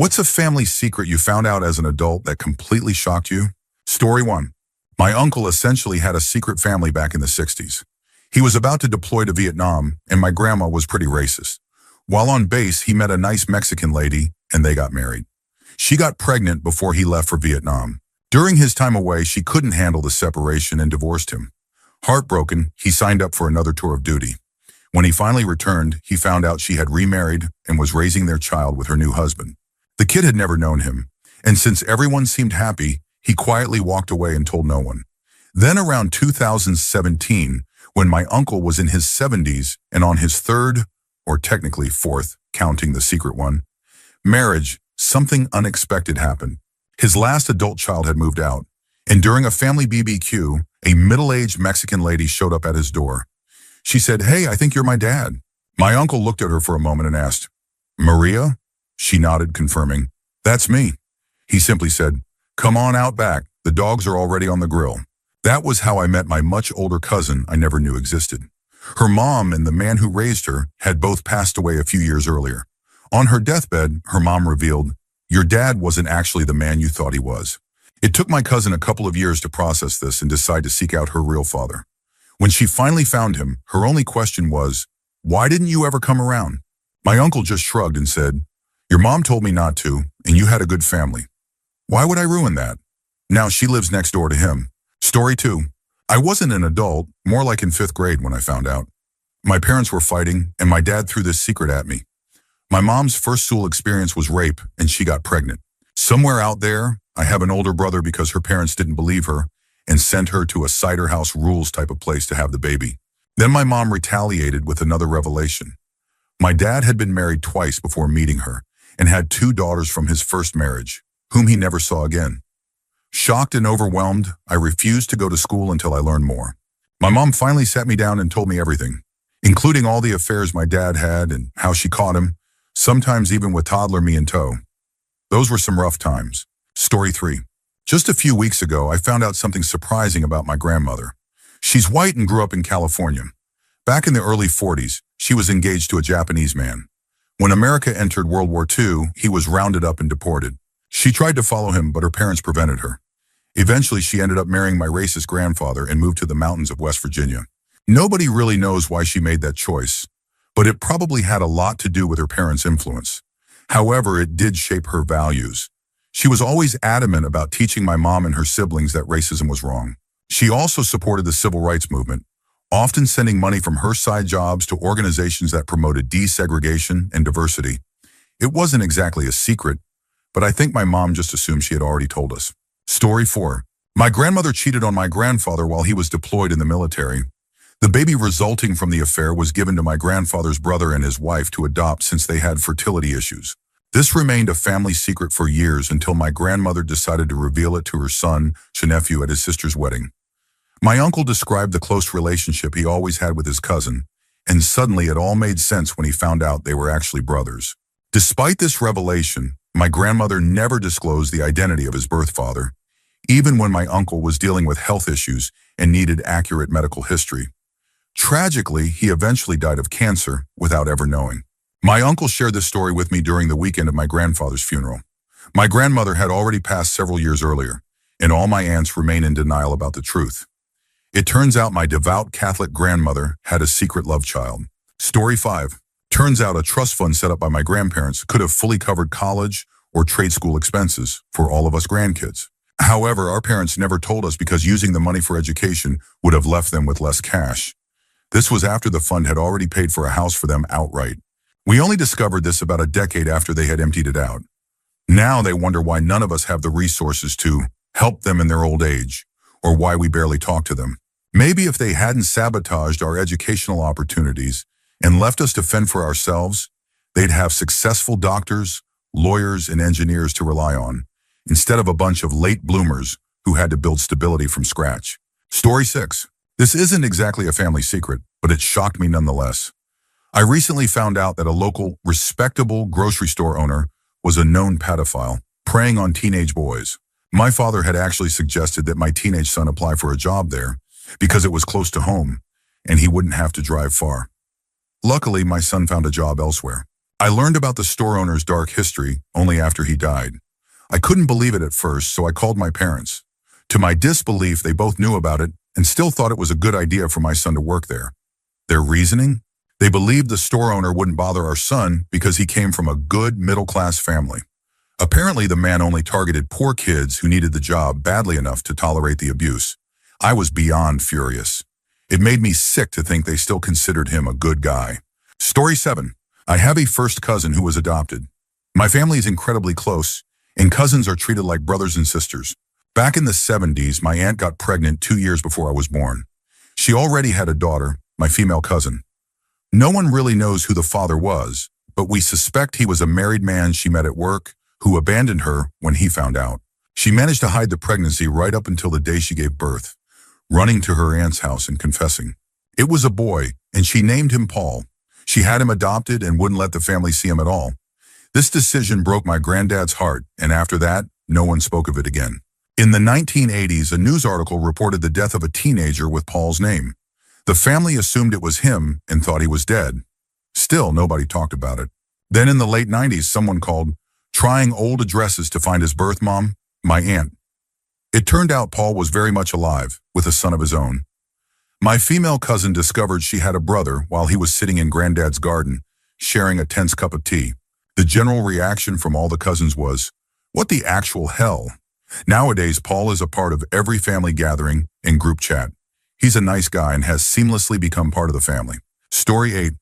What's a family secret you found out as an adult that completely shocked you? Story 1. My uncle essentially had a secret family back in the 60s. He was about to deploy to Vietnam, and my grandma was pretty racist. While on base, he met a nice Mexican lady, and they got married. She got pregnant before he left for Vietnam. During his time away, she couldn't handle the separation and divorced him. Heartbroken, he signed up for another tour of duty. When he finally returned, he found out she had remarried and was raising their child with her new husband. The kid had never known him, and since everyone seemed happy, he quietly walked away and told no one. Then around 2017, when my uncle was in his 70s and on his third, or technically fourth, counting the secret one, marriage, something unexpected happened. His last adult child had moved out, and during a family BBQ, a middle-aged Mexican lady showed up at his door. She said, "Hey, I think you're my dad." My uncle looked at her for a moment and asked, "Maria?" She nodded, confirming, "That's me." He simply said, "Come on out back. The dogs are already on the grill." That was how I met my much older cousin I never knew existed. Her mom and the man who raised her had both passed away a few years earlier. On her deathbed, her mom revealed, "Your dad wasn't actually the man you thought he was." It took my cousin a couple of years to process this and decide to seek out her real father. When she finally found him, her only question was, "Why didn't you ever come around?" My uncle just shrugged and said, "Your mom told me not to, and you had a good family. Why would I ruin that?" Now she lives next door to him. Story 2. I wasn't an adult, more like in 5th grade when I found out. My parents were fighting, and my dad threw this secret at me. My mom's first school experience was rape, and she got pregnant. Somewhere out there, I have an older brother because her parents didn't believe her and sent her to a cider house rules type of place to have the baby. Then my mom retaliated with another revelation. My dad had been married twice before meeting her, and had 2 daughters from his first marriage, whom he never saw again. Shocked and overwhelmed, I refused to go to school until I learned more. My mom finally sat me down and told me everything, including all the affairs my dad had and how she caught him, sometimes even with toddler me in tow. Those were some rough times. Story 3. Just a few weeks ago, I found out something surprising about my grandmother. She's white and grew up in California. Back in the early 40s, she was engaged to a Japanese man. When America entered World War II, he was rounded up and deported. She tried to follow him, but her parents prevented her. Eventually, she ended up marrying my racist grandfather and moved to the mountains of West Virginia. Nobody really knows why she made that choice, but it probably had a lot to do with her parents' influence. However, it did shape her values. She was always adamant about teaching my mom and her siblings that racism was wrong. She also supported the civil rights movement, often sending money from her side jobs to organizations that promoted desegregation and diversity. It wasn't exactly a secret, but I think my mom just assumed she had already told us. Story 4. My grandmother cheated on my grandfather while he was deployed in the military. The baby resulting from the affair was given to my grandfather's brother and his wife to adopt since they had fertility issues. This remained a family secret for years until my grandmother decided to reveal it to her son, nephew, at his sister's wedding. My uncle described the close relationship he always had with his cousin, and suddenly it all made sense when he found out they were actually brothers. Despite this revelation, my grandmother never disclosed the identity of his birth father, even when my uncle was dealing with health issues and needed accurate medical history. Tragically, he eventually died of cancer without ever knowing. My uncle shared this story with me during the weekend of my grandfather's funeral. My grandmother had already passed several years earlier, and all my aunts remain in denial about the truth. It turns out my devout Catholic grandmother had a secret love child. Story 5. Turns out a trust fund set up by my grandparents could have fully covered college or trade school expenses for all of us grandkids. However, our parents never told us because using the money for education would have left them with less cash. This was after the fund had already paid for a house for them outright. We only discovered this about a decade after they had emptied it out. Now they wonder why none of us have the resources to help them in their old age, or why we barely talk to them. Maybe if they hadn't sabotaged our educational opportunities and left us to fend for ourselves, they'd have successful doctors, lawyers, and engineers to rely on, instead of a bunch of late bloomers who had to build stability from scratch. Story 6. This isn't exactly a family secret, but it shocked me nonetheless. I recently found out that a local, respectable grocery store owner was a known pedophile, preying on teenage boys. My father had actually suggested that my teenage son apply for a job there because it was close to home and he wouldn't have to drive far. Luckily, my son found a job elsewhere. I learned about the store owner's dark history only after he died. I couldn't believe it at first, so I called my parents. To my disbelief, they both knew about it and still thought it was a good idea for my son to work there. Their reasoning? They believed the store owner wouldn't bother our son because he came from a good middle-class family. Apparently, the man only targeted poor kids who needed the job badly enough to tolerate the abuse. I was beyond furious. It made me sick to think they still considered him a good guy. Story 7. I have a first cousin who was adopted. My family is incredibly close, and cousins are treated like brothers and sisters. Back in the 70s, my aunt got pregnant 2 years before I was born. She already had a daughter, my female cousin. No one really knows who the father was, but we suspect he was a married man she met at work who abandoned her when he found out. She managed to hide the pregnancy right up until the day she gave birth, running to her aunt's house and confessing. It was a boy, and she named him Paul. She had him adopted and wouldn't let the family see him at all. This decision broke my granddad's heart, and after that, no one spoke of it again. In the 1980s, a news article reported the death of a teenager with Paul's name. The family assumed it was him and thought he was dead. Still, nobody talked about it. Then in the late 90s, someone called, trying old addresses to find his birth mom, my aunt. It turned out Paul was very much alive, with a son of his own. My female cousin discovered she had a brother while he was sitting in Granddad's garden, sharing a tense cup of tea. The general reaction from all the cousins was, "What the actual hell?" Nowadays, Paul is a part of every family gathering and group chat. He's a nice guy and has seamlessly become part of the family. Story 8.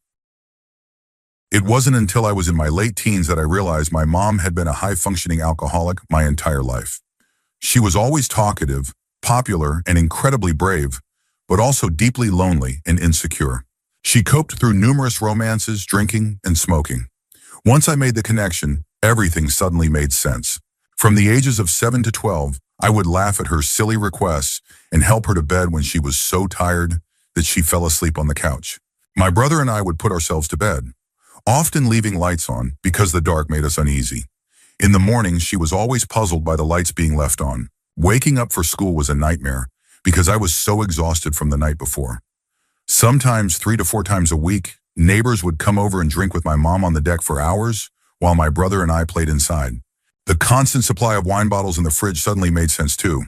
It wasn't until I was in my late teens that I realized my mom had been a high-functioning alcoholic my entire life. She was always talkative, popular, and incredibly brave, but also deeply lonely and insecure. She coped through numerous romances, drinking, and smoking. Once I made the connection, everything suddenly made sense. From the ages of 7 to 12, I would laugh at her silly requests and help her to bed when she was so tired that she fell asleep on the couch. My brother and I would put ourselves to bed, often leaving lights on because the dark made us uneasy. In the morning, she was always puzzled by the lights being left on. Waking up for school was a nightmare because I was so exhausted from the night before. Sometimes 3 to 4 times a week, neighbors would come over and drink with my mom on the deck for hours while my brother and I played inside. The constant supply of wine bottles in the fridge suddenly made sense too.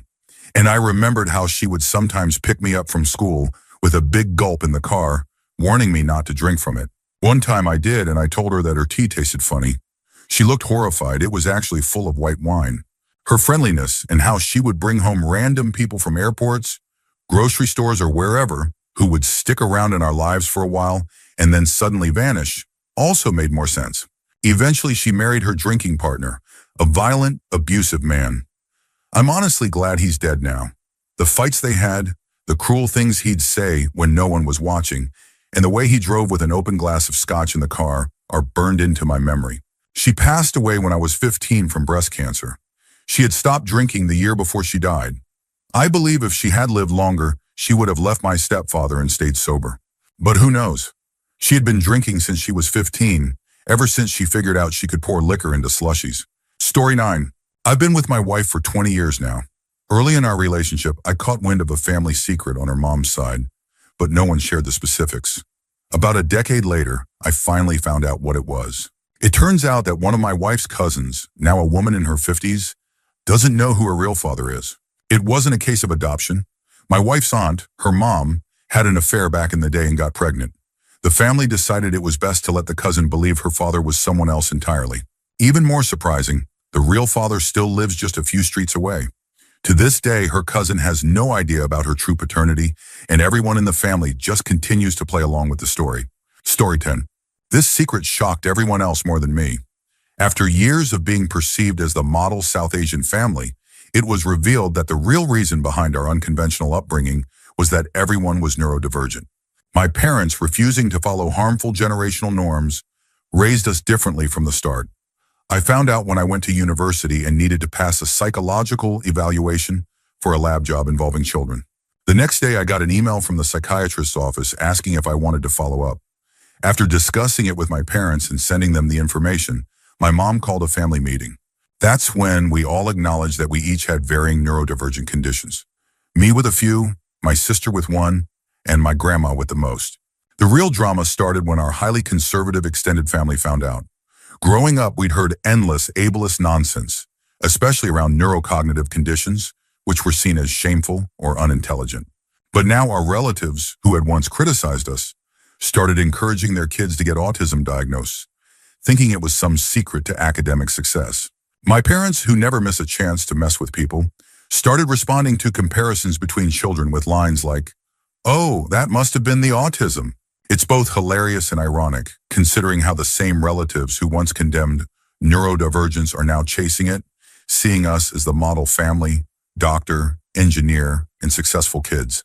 And I remembered how she would sometimes pick me up from school with a big gulp in the car, warning me not to drink from it. One time I did, and I told her that her tea tasted funny. She looked horrified. It was actually full of white wine. Her friendliness and how she would bring home random people from airports, grocery stores, or wherever who would stick around in our lives for a while and then suddenly vanish also made more sense. Eventually, she married her drinking partner, a violent, abusive man. I'm honestly glad he's dead now. The fights they had, the cruel things he'd say when no one was watching, and the way he drove with an open glass of scotch in the car are burned into my memory. She passed away when I was 15 from breast cancer. She had stopped drinking the year before she died. I believe if she had lived longer, she would have left my stepfather and stayed sober. But who knows? She had been drinking since she was 15, ever since she figured out she could pour liquor into slushies. Story 9. I've been with my wife for 20 years now. Early in our relationship, I caught wind of a family secret on her mom's side, but no one shared the specifics. About a decade later, I finally found out what it was. It turns out that one of my wife's cousins, now a woman in her 50s, doesn't know who her real father is. It wasn't a case of adoption. My wife's aunt, her mom, had an affair back in the day and got pregnant. The family decided it was best to let the cousin believe her father was someone else entirely. Even more surprising, the real father still lives just a few streets away. To this day, her cousin has no idea about her true paternity, and everyone in the family just continues to play along with the story. Story 10. This secret shocked everyone else more than me. After years of being perceived as the model South Asian family, it was revealed that the real reason behind our unconventional upbringing was that everyone was neurodivergent. My parents, refusing to follow harmful generational norms, raised us differently from the start. I found out when I went to university and needed to pass a psychological evaluation for a lab job involving children. The next day, I got an email from the psychiatrist's office asking if I wanted to follow up. After discussing it with my parents and sending them the information, my mom called a family meeting. That's when we all acknowledged that we each had varying neurodivergent conditions. Me with a few, my sister with one, and my grandma with the most. The real drama started when our highly conservative extended family found out. Growing up, we'd heard endless ableist nonsense, especially around neurocognitive conditions, which were seen as shameful or unintelligent. But now our relatives, who had once criticized us, started encouraging their kids to get autism diagnosed, thinking it was some secret to academic success. My parents, who never miss a chance to mess with people, started responding to comparisons between children with lines like, "Oh, that must have been the autism." It's both hilarious and ironic, considering how the same relatives who once condemned neurodivergence are now chasing it, seeing us as the model family, doctor, engineer, and successful kids.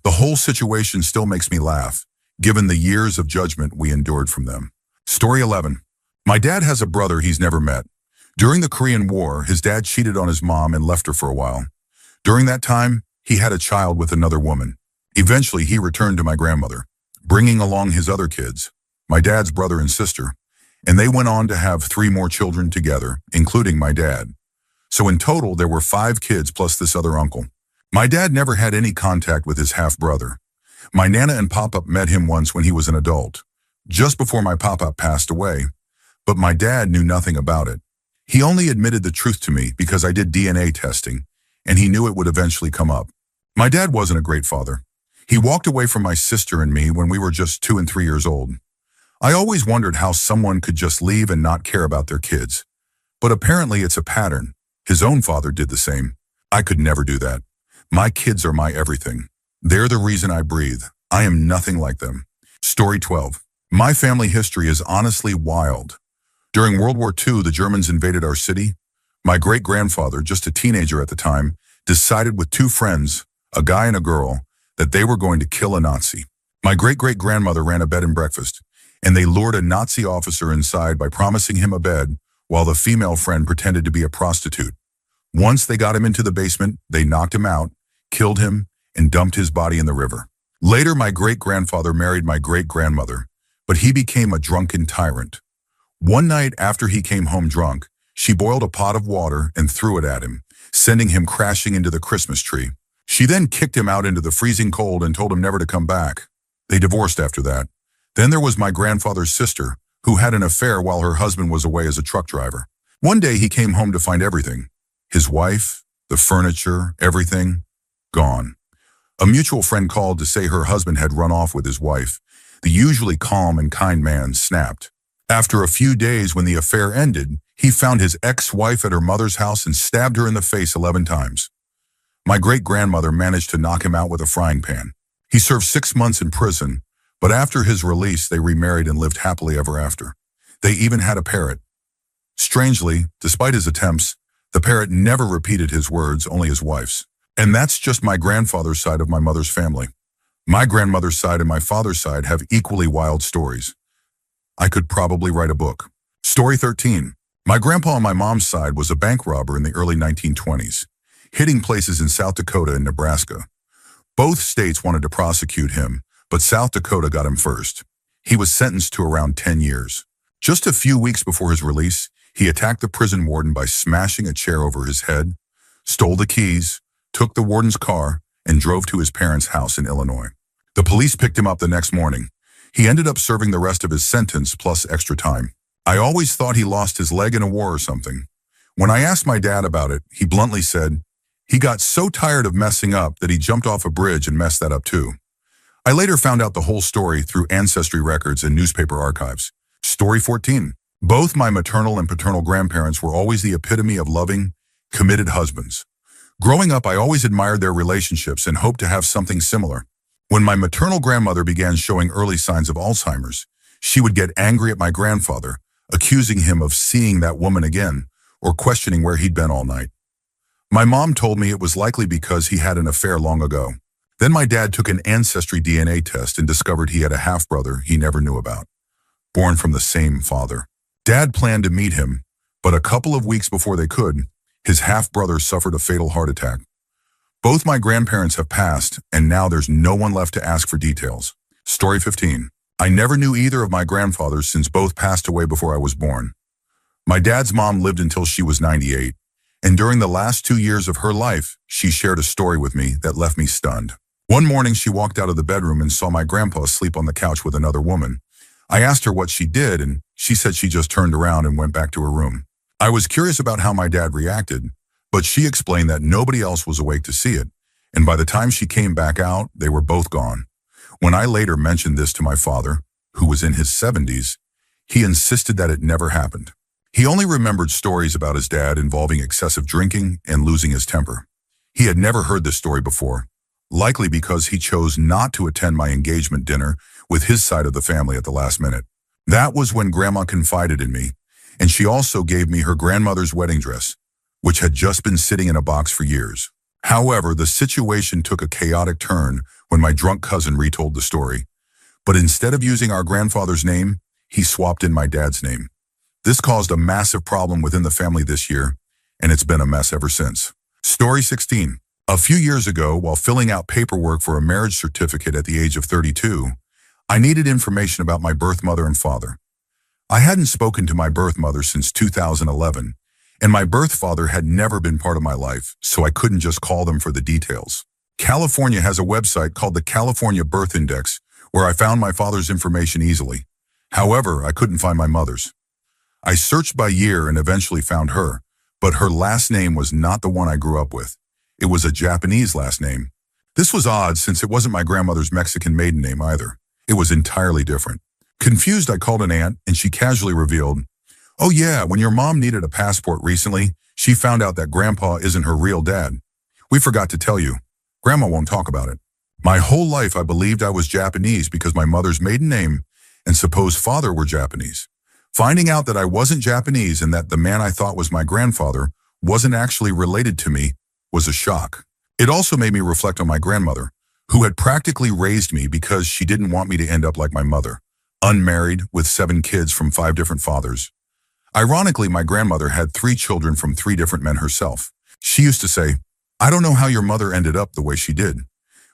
The whole situation still makes me laugh, given the years of judgment we endured from them. Story 11. My dad has a brother he's never met. During the Korean War, his dad cheated on his mom and left her for a while. During that time, he had a child with another woman. Eventually, he returned to my grandmother, bringing along his other kids, my dad's brother and sister, and they went on to have 3 more children together, including my dad. So in total, there were 5 kids plus this other uncle. My dad never had any contact with his half-brother. My Nana and Pop-Up met him once when he was an adult, just before my Pop-Up passed away, but my dad knew nothing about it. He only admitted the truth to me because I did DNA testing, and he knew it would eventually come up. My dad wasn't a great father. He walked away from my sister and me when we were just 2 and 3 years old. I always wondered how someone could just leave and not care about their kids. But apparently it's a pattern. His own father did the same. I could never do that. My kids are my everything. They're the reason I breathe. I am nothing like them. Story 12. My family history is honestly wild. During World War II, the Germans invaded our city. My great-grandfather, just a teenager at the time, decided with 2 friends, a guy and a girl, that they were going to kill a Nazi. My great-great-grandmother ran a bed and breakfast, and they lured a Nazi officer inside by promising him a bed while the female friend pretended to be a prostitute. Once they got him into the basement, they knocked him out, killed him, and dumped his body in the river. Later, my great-grandfather married my great-grandmother, but he became a drunken tyrant. One night after he came home drunk, she boiled a pot of water and threw it at him, sending him crashing into the Christmas tree. She then kicked him out into the freezing cold and told him never to come back. They divorced after that. Then there was my grandfather's sister, who had an affair while her husband was away as a truck driver. One day he came home to find everything, his wife, the furniture, everything, gone. A mutual friend called to say her husband had run off with his wife. The usually calm and kind man snapped. After a few days, when the affair ended, he found his ex-wife at her mother's house and stabbed her in the face 11 times. My great-grandmother managed to knock him out with a frying pan. He served 6 months in prison, but after his release, they remarried and lived happily ever after. They even had a parrot. Strangely, despite his attempts, the parrot never repeated his words, only his wife's. And that's just my grandfather's side of my mother's family. My grandmother's side and my father's side have equally wild stories. I could probably write a book. Story 13. My grandpa on my mom's side was a bank robber in the early 1920s, hitting places in South Dakota and Nebraska. Both states wanted to prosecute him, but South Dakota got him first. He was sentenced to around 10 years. Just a few weeks before his release, he attacked the prison warden by smashing a chair over his head, stole the keys, took the warden's car, and drove to his parents' house in Illinois. The police picked him up the next morning. He ended up serving the rest of his sentence plus extra time. I always thought he lost his leg in a war or something. When I asked my dad about it, he bluntly said, he got so tired of messing up that he jumped off a bridge and messed that up too. I later found out the whole story through ancestry records and newspaper archives. Story 14. Both my maternal and paternal grandparents were always the epitome of loving, committed husbands. Growing up, I always admired their relationships and hoped to have something similar. When my maternal grandmother began showing early signs of Alzheimer's, she would get angry at my grandfather, accusing him of seeing that woman again or questioning where he'd been all night. My mom told me it was likely because he had an affair long ago. Then my dad took an ancestry DNA test and discovered he had a half-brother he never knew about, born from the same father. Dad planned to meet him, but a couple of weeks before they could, his half-brother suffered a fatal heart attack. Both my grandparents have passed, and now there's no one left to ask for details. Story 15. I never knew either of my grandfathers since both passed away before I was born. My dad's mom lived until she was 98, and during the last 2 years of her life, she shared a story with me that left me stunned. One morning, she walked out of the bedroom and saw my grandpa asleep on the couch with another woman. I asked her what she did, and she said she just turned around and went back to her room. I was curious about how my dad reacted, but she explained that nobody else was awake to see it, and by the time she came back out, they were both gone. When I later mentioned this to my father, who was in his 70s, he insisted that it never happened. He only remembered stories about his dad involving excessive drinking and losing his temper. He had never heard this story before, likely because he chose not to attend my engagement dinner with his side of the family at the last minute. That was when Grandma confided in me, and she also gave me her grandmother's wedding dress, which had just been sitting in a box for years. However, the situation took a chaotic turn when my drunk cousin retold the story. But instead of using our grandfather's name, he swapped in my dad's name. This caused a massive problem within the family this year, and it's been a mess ever since. Story 16. A few years ago, while filling out paperwork for a marriage certificate at the age of 32, I needed information about my birth mother and father. I hadn't spoken to my birth mother since 2011, and my birth father had never been part of my life, so I couldn't just call them for the details. California has a website called the California Birth Index, where I found my father's information easily. However, I couldn't find my mother's. I searched by year and eventually found her, but her last name was not the one I grew up with. It was a Japanese last name. This was odd since it wasn't my grandmother's Mexican maiden name either. It was entirely different. Confused, I called an aunt, and she casually revealed, "Oh yeah, when your mom needed a passport recently, she found out that Grandpa isn't her real dad. We forgot to tell you. Grandma won't talk about it." My whole life I believed I was Japanese because my mother's maiden name and supposed father were Japanese. Finding out that I wasn't Japanese and that the man I thought was my grandfather wasn't actually related to me was a shock. It also made me reflect on my grandmother, who had practically raised me because she didn't want me to end up like my mother, unmarried with 7 kids from 5 different fathers. Ironically, my grandmother had 3 children from 3 different men herself. She used to say, "I don't know how your mother ended up the way she did."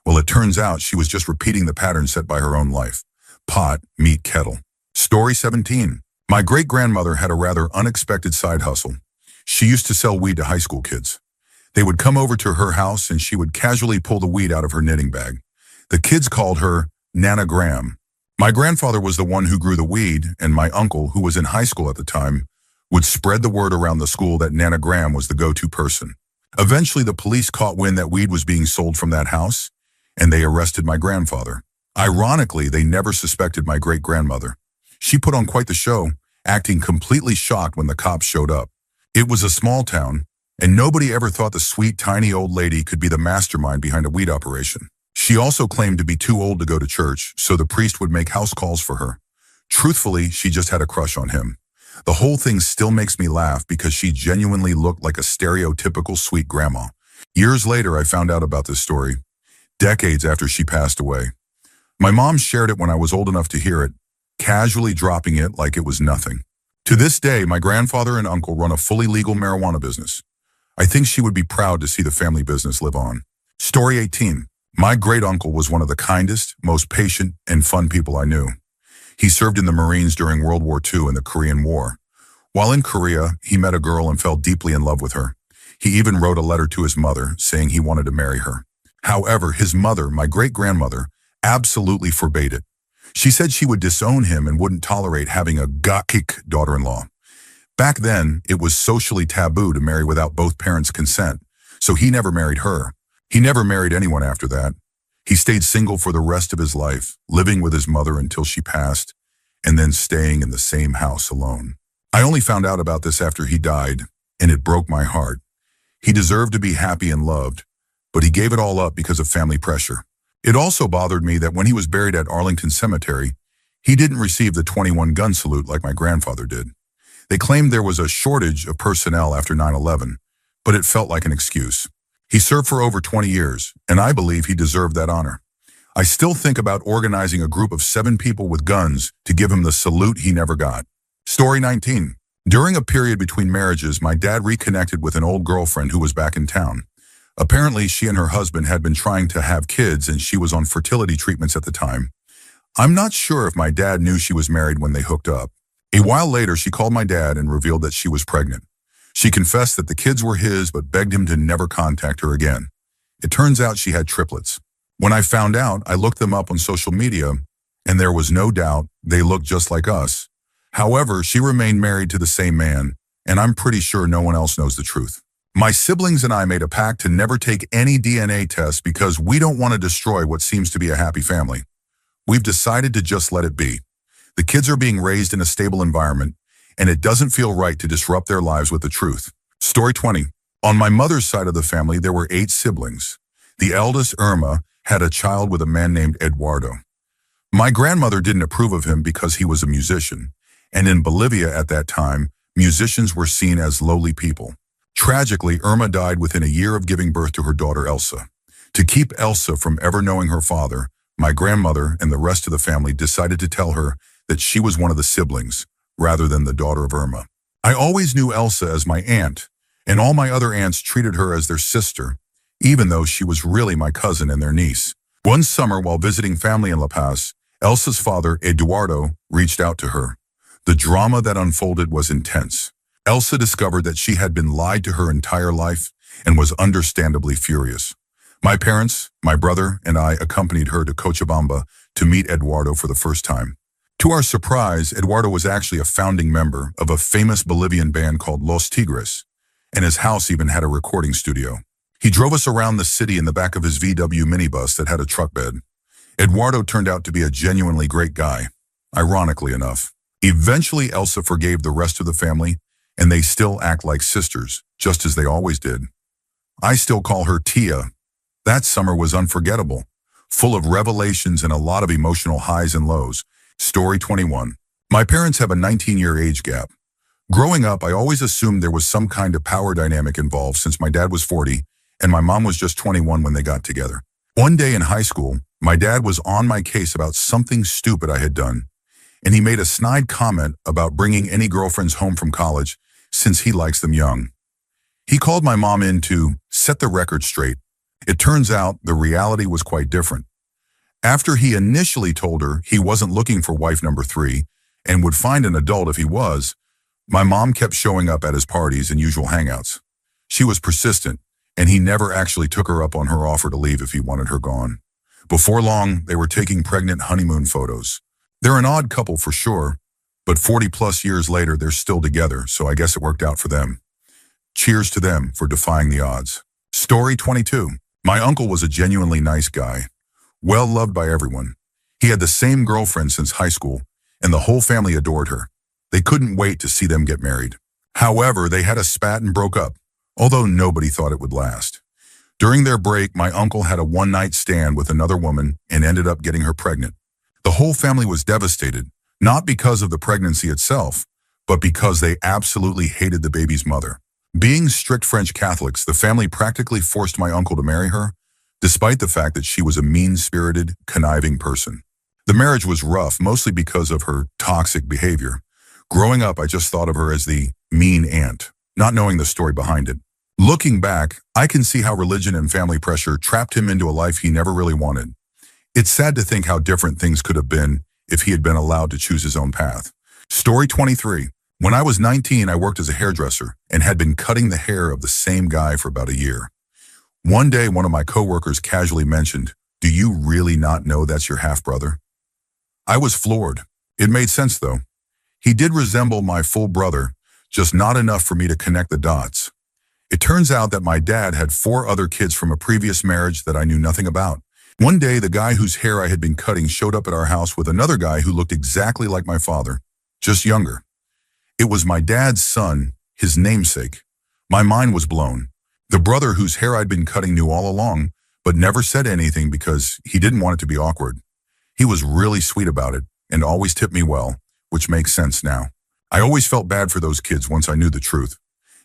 Well, it turns out she was just repeating the pattern set by her own life. Pot, meet, kettle. Story 17. My great-grandmother had a rather unexpected side hustle. She used to sell weed to high school kids. They would come over to her house and she would casually pull the weed out of her knitting bag. The kids called her Nana Graham. My grandfather was the one who grew the weed, and my uncle, who was in high school at the time, would spread the word around the school that Nana Graham was the go-to person. Eventually, the police caught wind that weed was being sold from that house, and they arrested my grandfather. Ironically, they never suspected my great-grandmother. She put on quite the show, acting completely shocked when the cops showed up. It was a small town, and nobody ever thought the sweet, tiny old lady could be the mastermind behind a weed operation. She also claimed to be too old to go to church, so the priest would make house calls for her. Truthfully, she just had a crush on him. The whole thing still makes me laugh because she genuinely looked like a stereotypical sweet grandma. Years later, I found out about this story, decades after she passed away. My mom shared it when I was old enough to hear it, casually dropping it like it was nothing. To this day, my grandfather and uncle run a fully legal marijuana business. I think she would be proud to see the family business live on. Story 18. My great-uncle was one of the kindest, most patient, and fun people I knew. He served in the Marines during World War II and the Korean War. While in Korea, he met a girl and fell deeply in love with her. He even wrote a letter to his mother saying he wanted to marry her. However, his mother, my great-grandmother, absolutely forbade it. She said she would disown him and wouldn't tolerate having a gakik daughter-in-law. Back then, it was socially taboo to marry without both parents' consent, so he never married her. He never married anyone after that. He stayed single for the rest of his life, living with his mother until she passed, and then staying in the same house alone. I only found out about this after he died, and it broke my heart. He deserved to be happy and loved, but he gave it all up because of family pressure. It also bothered me that when he was buried at Arlington Cemetery, he didn't receive the 21 gun salute like my grandfather did. They claimed there was a shortage of personnel after 9/11, but it felt like an excuse. He served for over 20 years, and I believe he deserved that honor. I still think about organizing a group of 7 people with guns to give him the salute he never got. Story 19. During a period between marriages, my dad reconnected with an old girlfriend who was back in town. Apparently, she and her husband had been trying to have kids, and she was on fertility treatments at the time. I'm not sure if my dad knew she was married when they hooked up. A while later, she called my dad and revealed that she was pregnant. She confessed that the kids were his but begged him to never contact her again. It turns out she had triplets. When I found out, I looked them up on social media, and there was no doubt they looked just like us. However, she remained married to the same man, and I'm pretty sure no one else knows the truth. My siblings and I made a pact to never take any DNA tests because we don't want to destroy what seems to be a happy family. We've decided to just let it be. The kids are being raised in a stable environment, and it doesn't feel right to disrupt their lives with the truth. Story 20. On my mother's side of the family, there were 8 siblings. The eldest, Irma, had a child with a man named Eduardo. My grandmother didn't approve of him because he was a musician, and in Bolivia at that time, musicians were seen as lowly people. Tragically, Irma died within a year of giving birth to her daughter Elsa. To keep Elsa from ever knowing her father, my grandmother and the rest of the family decided to tell her that she was one of the siblings, rather than the daughter of Irma. I always knew Elsa as my aunt, and all my other aunts treated her as their sister, even though she was really my cousin and their niece. One summer, while visiting family in La Paz, Elsa's father, Eduardo, reached out to her. The drama that unfolded was intense. Elsa discovered that she had been lied to her entire life and was understandably furious. My parents, my brother, and I accompanied her to Cochabamba to meet Eduardo for the first time. To our surprise, Eduardo was actually a founding member of a famous Bolivian band called Los Tigres, and his house even had a recording studio. He drove us around the city in the back of his VW minibus that had a truck bed. Eduardo turned out to be a genuinely great guy, ironically enough. Eventually, Elsa forgave the rest of the family, and they still act like sisters, just as they always did. I still call her Tia. That summer was unforgettable, full of revelations and a lot of emotional highs and lows. Story 21. My parents have a 19-year age gap. Growing up, I always assumed there was some kind of power dynamic involved since my dad was 40 and my mom was just 21 when they got together. One day in high school, my dad was on my case about something stupid I had done, and he made a snide comment about bringing any girlfriends home from college since he likes them young. He called my mom in to set the record straight. It turns out the reality was quite different. After he initially told her he wasn't looking for wife number 3 and would find an adult if he was, my mom kept showing up at his parties and usual hangouts. She was persistent, and he never actually took her up on her offer to leave if he wanted her gone. Before long, they were taking pregnant honeymoon photos. They're an odd couple for sure, but 40-plus years later, they're still together, so I guess it worked out for them. Cheers to them for defying the odds. Story 22. My uncle was a genuinely nice guy, well-loved by everyone. He had the same girlfriend since high school, and the whole family adored her. They couldn't wait to see them get married. However, they had a spat and broke up, although nobody thought it would last. During their break, my uncle had a one-night stand with another woman and ended up getting her pregnant. The whole family was devastated, not because of the pregnancy itself, but because they absolutely hated the baby's mother. Being strict French Catholics, the family practically forced my uncle to marry her, despite the fact that she was a mean-spirited, conniving person. The marriage was rough, mostly because of her toxic behavior. Growing up, I just thought of her as the mean aunt, not knowing the story behind it. Looking back, I can see how religion and family pressure trapped him into a life he never really wanted. It's sad to think how different things could have been if he had been allowed to choose his own path. Story 23. When I was 19, I worked as a hairdresser and had been cutting the hair of the same guy for about a year. One day, one of my coworkers casually mentioned, "Do you really not know that's your half-brother?" I was floored. It made sense, though. He did resemble my full brother, just not enough for me to connect the dots. It turns out that my dad had 4 other kids from a previous marriage that I knew nothing about. One day, the guy whose hair I had been cutting showed up at our house with another guy who looked exactly like my father, just younger. It was my dad's son, his namesake. My mind was blown. The brother whose hair I'd been cutting knew all along, but never said anything because he didn't want it to be awkward. He was really sweet about it and always tipped me well, which makes sense now. I always felt bad for those kids once I knew the truth.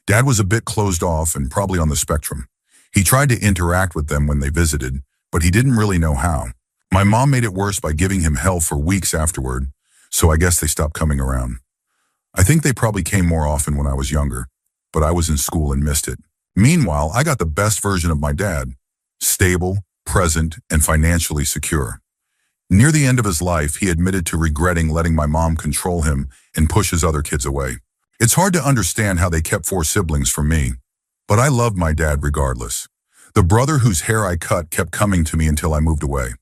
Dad was a bit closed off and probably on the spectrum. He tried to interact with them when they visited, but he didn't really know how. My mom made it worse by giving him hell for weeks afterward, so I guess they stopped coming around. I think they probably came more often when I was younger, but I was in school and missed it. Meanwhile, I got the best version of my dad, stable, present, and financially secure. Near the end of his life, he admitted to regretting letting my mom control him and push his other kids away. It's hard to understand how they kept 4 siblings from me, but I loved my dad regardless. The brother whose hair I cut kept coming to me until I moved away.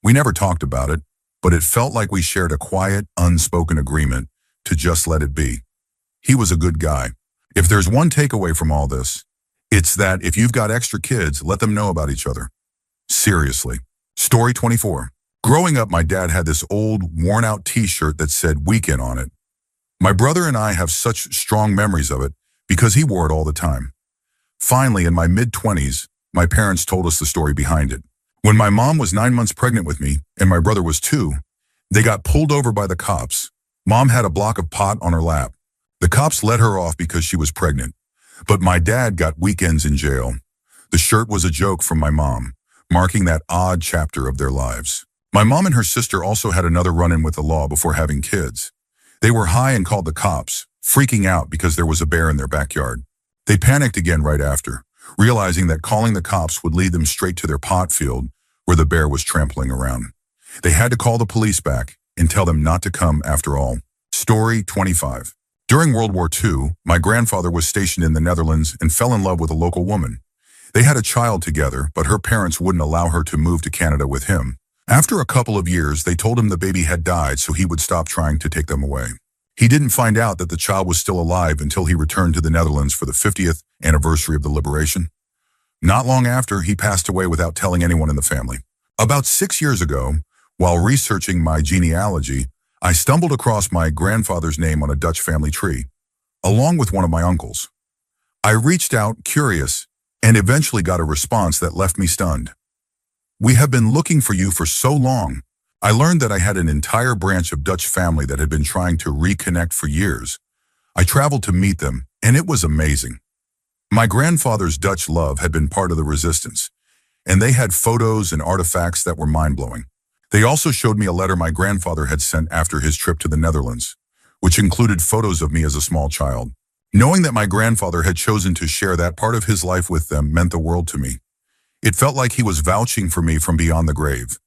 We never talked about it, but it felt like we shared a quiet, unspoken agreement to just let it be. He was a good guy. If there's one takeaway from all this, it's that if you've got extra kids, let them know about each other. Seriously. Story 24. Growing up, my dad had this old, worn-out t-shirt that said Weekend on it. My brother and I have such strong memories of it because he wore it all the time. Finally, in my mid-20s, my parents told us the story behind it. When my mom was 9 months pregnant with me and my brother was 2, they got pulled over by the cops. Mom had a block of pot on her lap. The cops let her off because she was pregnant. But my dad got weekends in jail. The shirt was a joke from my mom, marking that odd chapter of their lives. My mom and her sister also had another run-in with the law before having kids. They were high and called the cops, freaking out because there was a bear in their backyard. They panicked again right after, realizing that calling the cops would lead them straight to their pot field where the bear was trampling around. They had to call the police back and tell them not to come after all. Story 25. During World War II, my grandfather was stationed in the Netherlands and fell in love with a local woman. They had a child together, but her parents wouldn't allow her to move to Canada with him. After a couple of years, they told him the baby had died, so he would stop trying to take them away. He didn't find out that the child was still alive until he returned to the Netherlands for the 50th anniversary of the liberation. Not long after, he passed away without telling anyone in the family. About 6 years ago, while researching my genealogy, I stumbled across my grandfather's name on a Dutch family tree, along with one of my uncles. I reached out, curious, and eventually got a response that left me stunned. "We have been looking for you for so long." I learned that I had an entire branch of Dutch family that had been trying to reconnect for years. I traveled to meet them, and it was amazing. My grandfather's Dutch love had been part of the resistance, and they had photos and artifacts that were mind-blowing. They also showed me a letter my grandfather had sent after his trip to the Netherlands, which included photos of me as a small child. Knowing that my grandfather had chosen to share that part of his life with them meant the world to me. It felt like he was vouching for me from beyond the grave.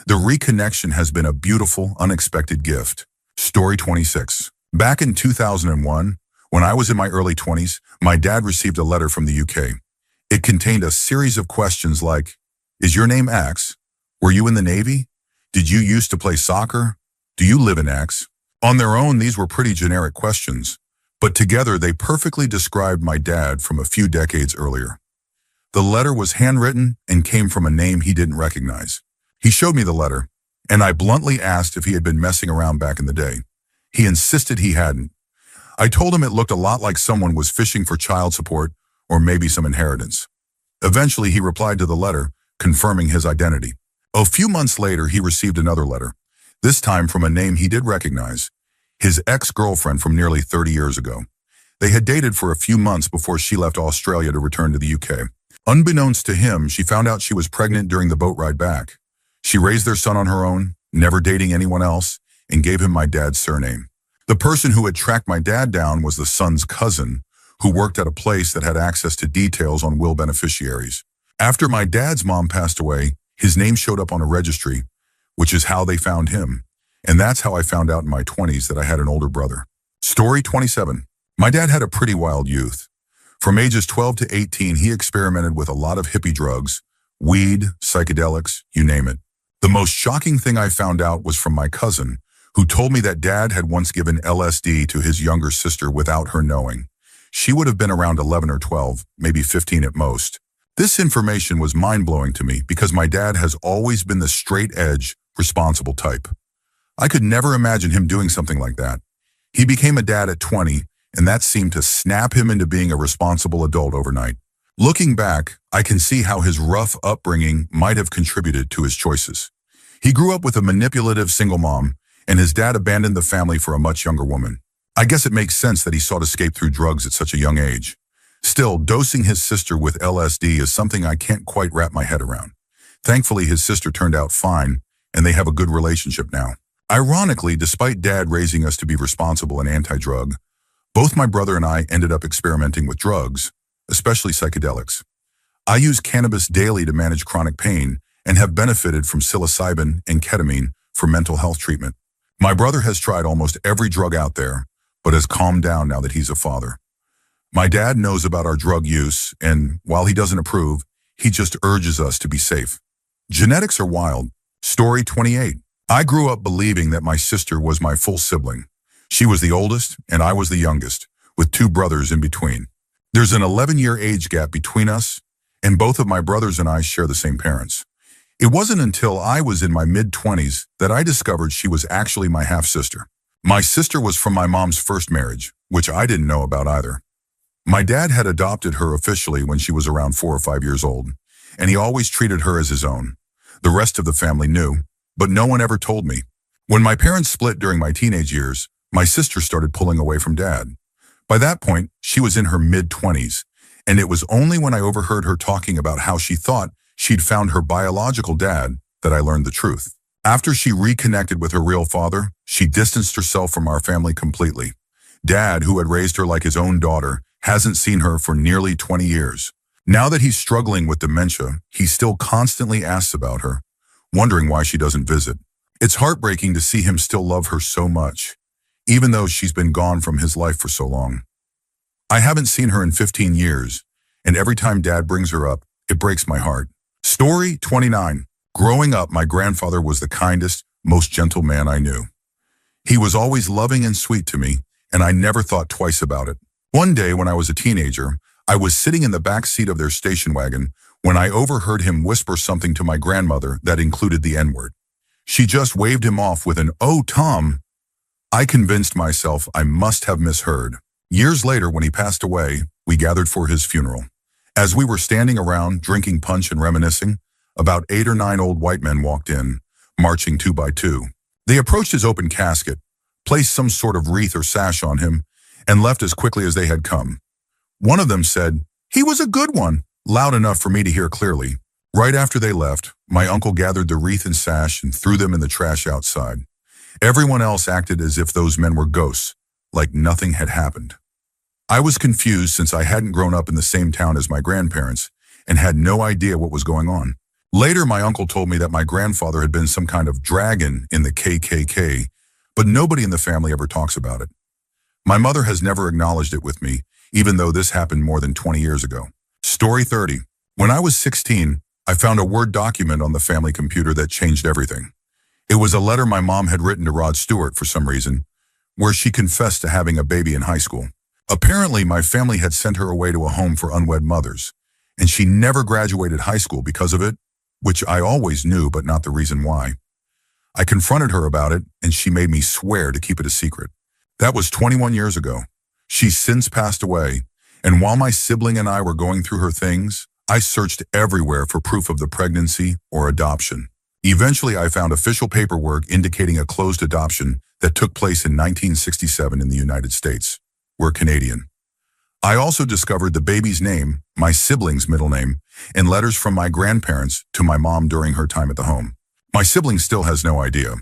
The reconnection has been a beautiful, unexpected gift. Story 26. Back in 2001, when I was in my early 20s, my dad received a letter from the UK. It contained a series of questions like, "Is your name X? Were you in the Navy? Did you used to play soccer? Do you live in X?" On their own, these were pretty generic questions, but together they perfectly described my dad from a few decades earlier. The letter was handwritten and came from a name he didn't recognize. He showed me the letter, and I bluntly asked if he had been messing around back in the day. He insisted he hadn't. I told him it looked a lot like someone was fishing for child support or maybe some inheritance. Eventually, he replied to the letter, confirming his identity. A few months later, he received another letter, this time from a name he did recognize, his ex-girlfriend from nearly 30 years ago. They had dated for a few months before she left Australia to return to the UK. Unbeknownst to him, she found out she was pregnant during the boat ride back. She raised their son on her own, never dating anyone else, and gave him my dad's surname. The person who had tracked my dad down was the son's cousin, who worked at a place that had access to details on will beneficiaries. After my dad's mom passed away, his name showed up on a registry, which is how they found him. And that's how I found out in my 20s that I had an older brother. Story 27. My dad had a pretty wild youth. From ages 12 to 18, he experimented with a lot of hippie drugs, weed, psychedelics, you name it. The most shocking thing I found out was from my cousin, who told me that Dad had once given LSD to his younger sister without her knowing. She would have been around 11 or 12, maybe 15 at most. This information was mind-blowing to me because my dad has always been the straight-edge, responsible type. I could never imagine him doing something like that. He became a dad at 20, and that seemed to snap him into being a responsible adult overnight. Looking back, I can see how his rough upbringing might have contributed to his choices. He grew up with a manipulative single mom, and his dad abandoned the family for a much younger woman. I guess it makes sense that he sought escape through drugs at such a young age. Still, dosing his sister with LSD is something I can't quite wrap my head around. Thankfully, his sister turned out fine, and they have a good relationship now. Ironically, despite Dad raising us to be responsible and anti-drug, both my brother and I ended up experimenting with drugs, especially psychedelics. I use cannabis daily to manage chronic pain and have benefited from psilocybin and ketamine for mental health treatment. My brother has tried almost every drug out there, but has calmed down now that he's a father. My dad knows about our drug use, and while he doesn't approve, he just urges us to be safe. Genetics are wild. Story 28. I grew up believing that my sister was my full sibling. She was the oldest, and I was the youngest, with two brothers in between. There's an 11-year age gap between us, and both of my brothers and I share the same parents. It wasn't until I was in my mid-20s that I discovered she was actually my half-sister. My sister was from my mom's first marriage, which I didn't know about either. My dad had adopted her officially when she was around 4 or 5 years old, and he always treated her as his own. The rest of the family knew, but no one ever told me. When my parents split during my teenage years, my sister started pulling away from dad. By that point, she was in her mid-20s, and it was only when I overheard her talking about how she thought she'd found her biological dad that I learned the truth. After she reconnected with her real father, she distanced herself from our family completely. Dad, who had raised her like his own daughter, hasn't seen her for nearly 20 years. Now that he's struggling with dementia, he still constantly asks about her, wondering why she doesn't visit. It's heartbreaking to see him still love her so much, even though she's been gone from his life for so long. I haven't seen her in 15 years, and every time Dad brings her up, it breaks my heart. Story 29. Growing up, my grandfather was the kindest, most gentle man I knew. He was always loving and sweet to me, and I never thought twice about it. One day when I was a teenager, I was sitting in the back seat of their station wagon when I overheard him whisper something to my grandmother that included the N-word. She just waved him off with an, "Oh, Tom." I convinced myself I must have misheard. Years later, when he passed away, we gathered for his funeral. As we were standing around, drinking punch and reminiscing, about 8 or 9 old white men walked in, marching 2 by 2. They approached his open casket, placed some sort of wreath or sash on him, and left as quickly as they had come. One of them said, "He was a good one," loud enough for me to hear clearly. Right after they left, my uncle gathered the wreath and sash and threw them in the trash outside. Everyone else acted as if those men were ghosts, like nothing had happened. I was confused since I hadn't grown up in the same town as my grandparents and had no idea what was going on. Later, my uncle told me that my grandfather had been some kind of dragon in the KKK, but nobody in the family ever talks about it. My mother has never acknowledged it with me, even though this happened more than 20 years ago. Story 30. When I was 16, I found a Word document on the family computer that changed everything. It was a letter my mom had written to Rod Stewart for some reason, where she confessed to having a baby in high school. Apparently, my family had sent her away to a home for unwed mothers, and she never graduated high school because of it, which I always knew, but not the reason why. I confronted her about it, and she made me swear to keep it a secret. That was 21 years ago. She's since passed away, and while my sibling and I were going through her things, I searched everywhere for proof of the pregnancy or adoption. Eventually, I found official paperwork indicating a closed adoption that took place in 1967 in the United States. We're Canadian. I also discovered the baby's name, my sibling's middle name, and letters from my grandparents to my mom during her time at the home. My sibling still has no idea.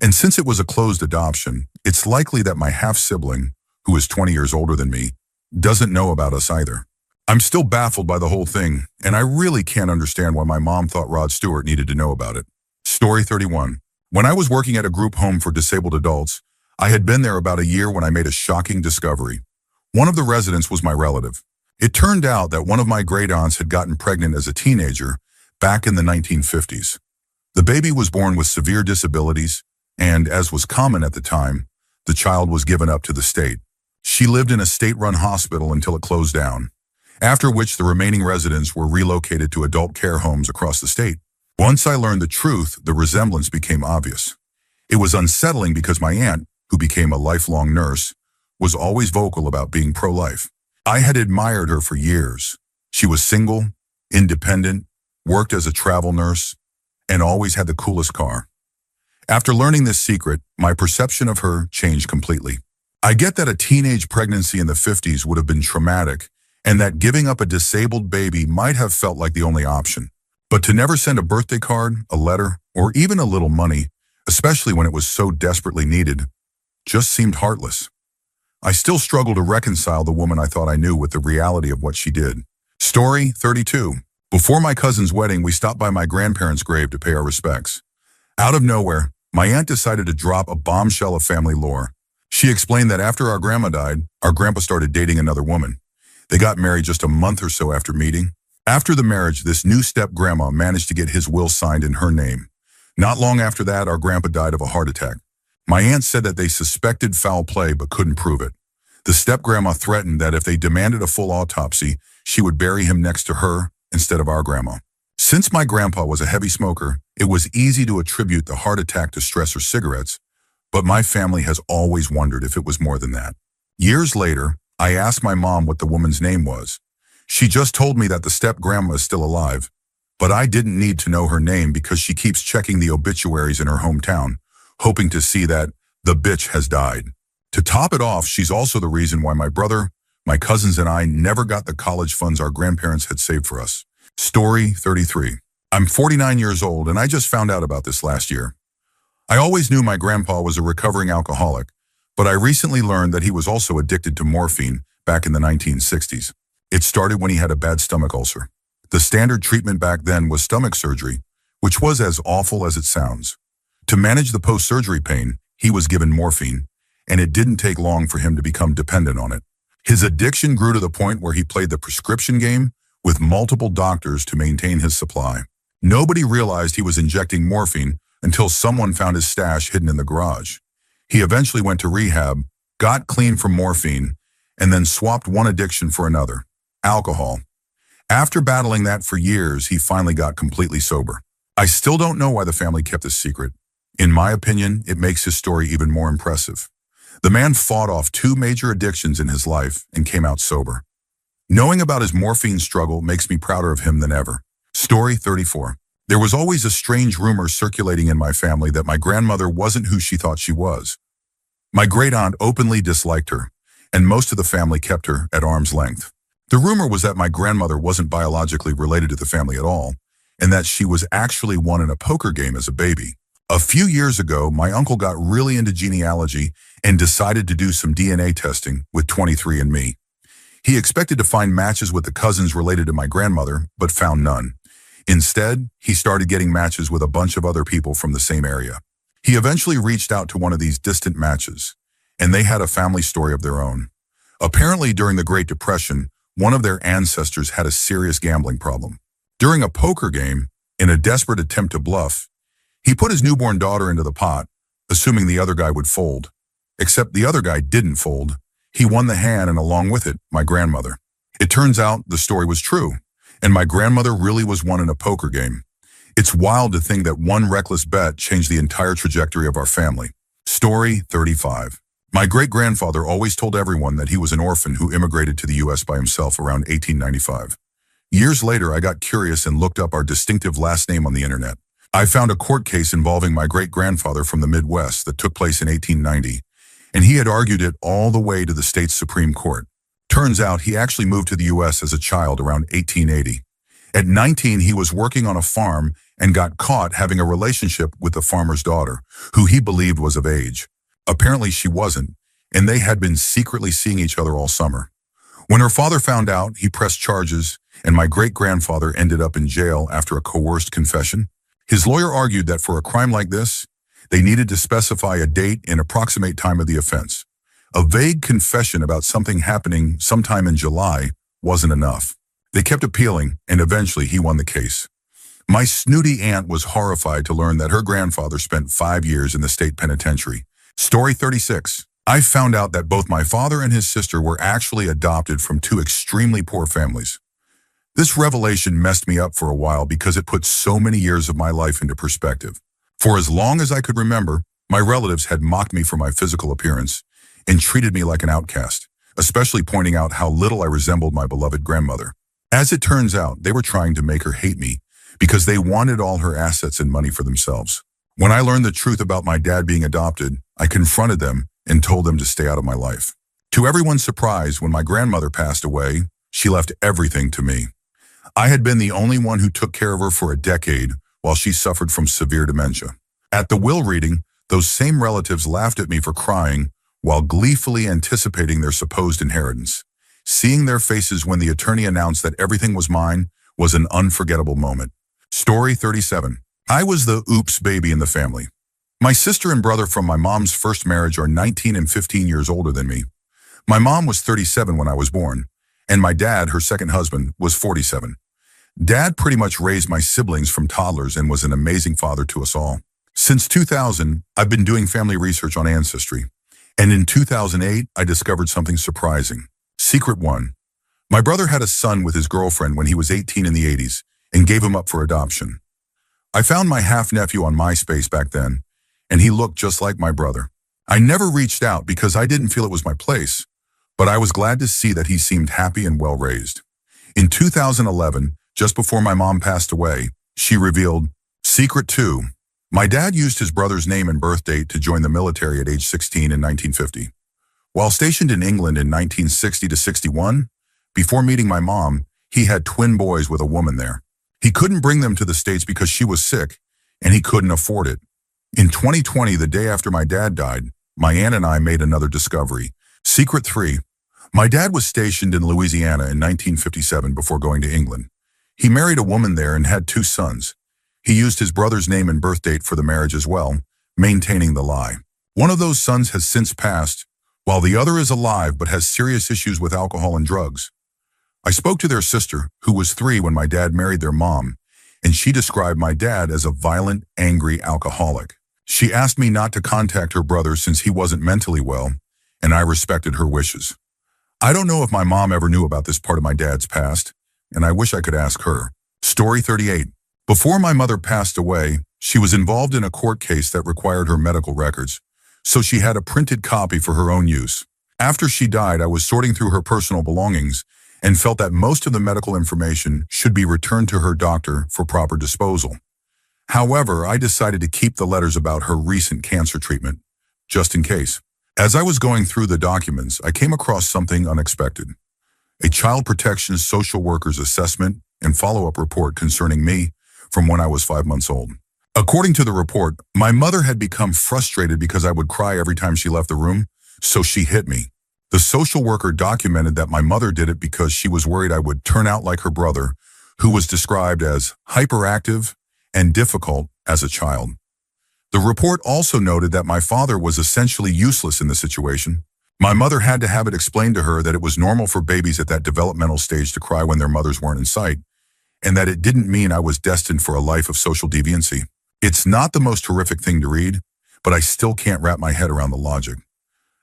And since it was a closed adoption, it's likely that my half-sibling, who is 20 years older than me, doesn't know about us either. I'm still baffled by the whole thing, and I really can't understand why my mom thought Rod Stewart needed to know about it. Story 31. When I was working at a group home for disabled adults, I had been there about a year when I made a shocking discovery. One of the residents was my relative. It turned out that one of my great-aunts had gotten pregnant as a teenager back in the 1950s. The baby was born with severe disabilities, and, as was common at the time, the child was given up to the state. She lived in a state-run hospital until it closed down, after which the remaining residents were relocated to adult care homes across the state. Once I learned the truth, the resemblance became obvious. It was unsettling because my aunt, who became a lifelong nurse, was always vocal about being pro-life. I had admired her for years. She was single, independent, worked as a travel nurse, and always had the coolest car. After learning this secret, my perception of her changed completely. I get that a teenage pregnancy in the 50s would have been traumatic, and that giving up a disabled baby might have felt like the only option. But to never send a birthday card, a letter, or even a little money, especially when it was so desperately needed, just seemed heartless. I still struggle to reconcile the woman I thought I knew with the reality of what she did. Story 32. Before my cousin's wedding, we stopped by my grandparents' grave to pay our respects. Out of nowhere, my aunt decided to drop a bombshell of family lore. She explained that after our grandma died, our grandpa started dating another woman. They got married just a month or so after meeting. After the marriage, this new step-grandma managed to get his will signed in her name. Not long after that, our grandpa died of a heart attack. My aunt said that they suspected foul play but couldn't prove it. The step-grandma threatened that if they demanded a full autopsy, she would bury him next to her instead of our grandma. Since my grandpa was a heavy smoker, it was easy to attribute the heart attack to stress or cigarettes, but my family has always wondered if it was more than that. Years later, I asked my mom what the woman's name was. She just told me that the step-grandma is still alive, but I didn't need to know her name because she keeps checking the obituaries in her hometown, hoping to see that the bitch has died. To top it off, she's also the reason why my brother, my cousins, and I never got the college funds our grandparents had saved for us. Story 33. I'm 49 years old, and I just found out about this last year. I always knew my grandpa was a recovering alcoholic, but I recently learned that he was also addicted to morphine back in the 1960s. It started when he had a bad stomach ulcer. The standard treatment back then was stomach surgery, which was as awful as it sounds. To manage the post-surgery pain, he was given morphine, and it didn't take long for him to become dependent on it. His addiction grew to the point where he played the prescription game with multiple doctors to maintain his supply. Nobody realized he was injecting morphine until someone found his stash hidden in the garage. He eventually went to rehab, got clean from morphine, and then swapped one addiction for another: alcohol. After battling that for years, he finally got completely sober. I still don't know why the family kept this secret. In my opinion, it makes his story even more impressive. The man fought off 2 major addictions in his life and came out sober. Knowing about his morphine struggle makes me prouder of him than ever. Story 34. There was always a strange rumor circulating in my family that my grandmother wasn't who she thought she was. My great-aunt openly disliked her, and most of the family kept her at arm's length. The rumor was that my grandmother wasn't biologically related to the family at all, and that she was actually won in a poker game as a baby. A few years ago, my uncle got really into genealogy and decided to do some DNA testing with 23andMe. He expected to find matches with the cousins related to my grandmother, but found none. Instead, he started getting matches with a bunch of other people from the same area. He eventually reached out to one of these distant matches, and they had a family story of their own. Apparently, during the Great Depression, one of their ancestors had a serious gambling problem. During a poker game, in a desperate attempt to bluff, he put his newborn daughter into the pot, assuming the other guy would fold. Except the other guy didn't fold. He won the hand, and along with it, my grandmother. It turns out the story was true, and my grandmother really was won in a poker game. It's wild to think that one reckless bet changed the entire trajectory of our family. Story 35. My great-grandfather always told everyone that he was an orphan who immigrated to the U.S. by himself around 1895. Years later, I got curious and looked up our distinctive last name on the internet. I found a court case involving my great-grandfather from the Midwest that took place in 1890, and he had argued it all the way to the state's Supreme Court. Turns out he actually moved to the U.S. as a child around 1880. At 19, he was working on a farm and got caught having a relationship with the farmer's daughter, who he believed was of age. Apparently she wasn't, and they had been secretly seeing each other all summer. When her father found out, he pressed charges, and my great-grandfather ended up in jail after a coerced confession. His lawyer argued that for a crime like this, they needed to specify a date and approximate time of the offense. A vague confession about something happening sometime in July wasn't enough. They kept appealing, and eventually he won the case. My snooty aunt was horrified to learn that her grandfather spent 5 years in the state penitentiary. Story 36. I found out that both my father and his sister were actually adopted from 2 extremely poor families. This revelation messed me up for a while because it put so many years of my life into perspective. For as long as I could remember, my relatives had mocked me for my physical appearance and treated me like an outcast, especially pointing out how little I resembled my beloved grandmother. As it turns out, they were trying to make her hate me because they wanted all her assets and money for themselves. When I learned the truth about my dad being adopted, I confronted them and told them to stay out of my life. To everyone's surprise, when my grandmother passed away, she left everything to me. I had been the only one who took care of her for a decade while she suffered from severe dementia. At the will reading, those same relatives laughed at me for crying while gleefully anticipating their supposed inheritance. Seeing their faces when the attorney announced that everything was mine was an unforgettable moment. Story 37. I was the oops baby in the family. My sister and brother from my mom's first marriage are 19 and 15 years older than me. My mom was 37 when I was born, and my dad, her second husband, was 47. Dad pretty much raised my siblings from toddlers and was an amazing father to us all. Since 2000, I've been doing family research on Ancestry. And in 2008, I discovered something surprising. Secret 1. My brother had a son with his girlfriend when he was 18 in the 80s and gave him up for adoption. I found my half-nephew on MySpace back then, and he looked just like my brother. I never reached out because I didn't feel it was my place, but I was glad to see that he seemed happy and well-raised. In 2011, just before my mom passed away, she revealed, Secret 2. My dad used his brother's name and birth date to join the military at age 16 in 1950. While stationed in England in 1960 to 61, before meeting my mom, he had twin boys with a woman there. He couldn't bring them to the States because she was sick, and he couldn't afford it. In 2020, the day after my dad died, my aunt and I made another discovery. Secret 3. My dad was stationed in Louisiana in 1957 before going to England. He married a woman there and had 2 sons. He used his brother's name and birth date for the marriage as well, maintaining the lie. One of those sons has since passed, while the other is alive but has serious issues with alcohol and drugs. I spoke to their sister, who was 3 when my dad married their mom, and she described my dad as a violent, angry alcoholic. She asked me not to contact her brother since he wasn't mentally well, and I respected her wishes. I don't know if my mom ever knew about this part of my dad's past, and I wish I could ask her. Story 38. Before my mother passed away, she was involved in a court case that required her medical records, so she had a printed copy for her own use. After she died, I was sorting through her personal belongings and felt that most of the medical information should be returned to her doctor for proper disposal. However, I decided to keep the letters about her recent cancer treatment, just in case. As I was going through the documents, I came across something unexpected. A child protection social worker's assessment and follow-up report concerning me from when I was 5 months old. According to the report, my mother had become frustrated because I would cry every time she left the room, so she hit me. The social worker documented that my mother did it because she was worried I would turn out like her brother, who was described as hyperactive and difficult as a child. The report also noted that my father was essentially useless in the situation. My mother had to have it explained to her that it was normal for babies at that developmental stage to cry when their mothers weren't in sight, and that it didn't mean I was destined for a life of social deviancy. It's not the most horrific thing to read, but I still can't wrap my head around the logic.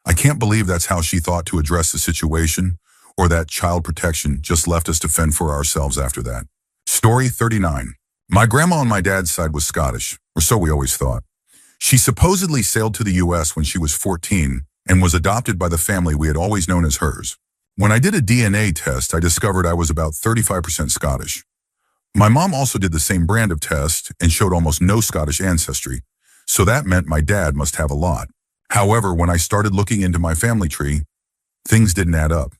I can't believe that's how she thought to address the situation, or that child protection just left us to fend for ourselves after that. Story 39. My grandma on my dad's side was Scottish, or so we always thought. She supposedly sailed to the U.S. when she was 14 and was adopted by the family we had always known as hers. When I did a DNA test, I discovered I was about 35% Scottish. My mom also did the same brand of test and showed almost no Scottish ancestry, so that meant my dad must have a lot. However, when I started looking into my family tree, things didn't add up.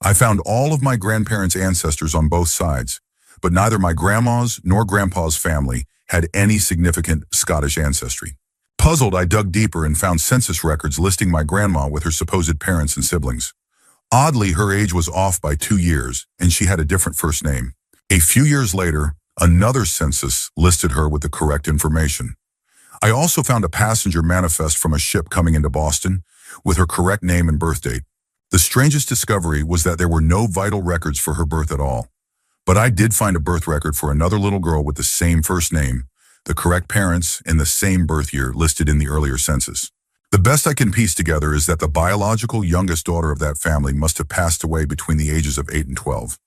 I found all of my grandparents' ancestors on both sides, but neither my grandma's nor grandpa's family had any significant Scottish ancestry. Puzzled, I dug deeper and found census records listing my grandma with her supposed parents and siblings. Oddly, her age was off by 2 years, and she had a different first name. A few years later, another census listed her with the correct information. I also found a passenger manifest from a ship coming into Boston with her correct name and birth date. The strangest discovery was that there were no vital records for her birth at all. But I did find a birth record for another little girl with the same first name, the correct parents, and the same birth year listed in the earlier census. The best I can piece together is that the biological youngest daughter of that family must have passed away between the ages of 8 and 12,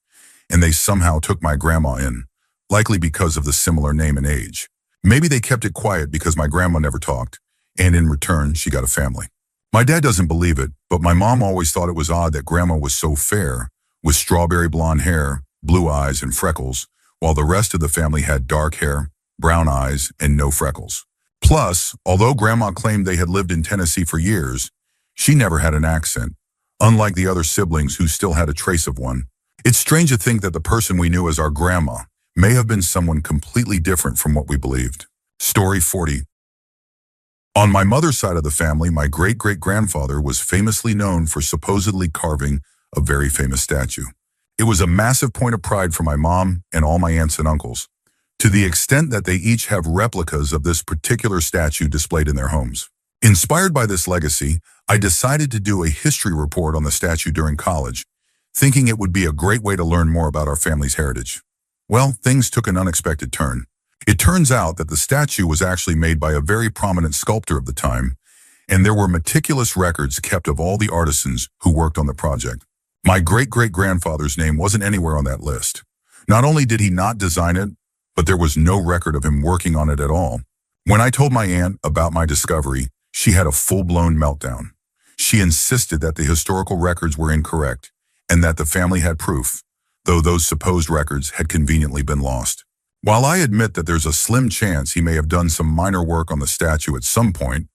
and they somehow took my grandma in, likely because of the similar name and age. Maybe they kept it quiet because my grandma never talked, and in return, she got a family. My dad doesn't believe it, but my mom always thought it was odd that grandma was so fair, with strawberry blonde hair, blue eyes, and freckles, while the rest of the family had dark hair, brown eyes, and no freckles. Plus, although grandma claimed they had lived in Tennessee for years, she never had an accent, unlike the other siblings who still had a trace of one. It's strange to think that the person we knew as our grandma may have been someone completely different from what we believed. Story 40. On my mother's side of the family, my great-great-grandfather was famously known for supposedly carving a very famous statue. It was a massive point of pride for my mom and all my aunts and uncles, to the extent that they each have replicas of this particular statue displayed in their homes. Inspired by this legacy, I decided to do a history report on the statue during college, thinking it would be a great way to learn more about our family's heritage. Well, things took an unexpected turn. It turns out that the statue was actually made by a very prominent sculptor of the time, and there were meticulous records kept of all the artisans who worked on the project. My great-great-grandfather's name wasn't anywhere on that list. Not only did he not design it, but there was no record of him working on it at all. When I told my aunt about my discovery, she had a full-blown meltdown. She insisted that the historical records were incorrect and that the family had proof, though those supposed records had conveniently been lost. While I admit that there's a slim chance he may have done some minor work on the statue at some point,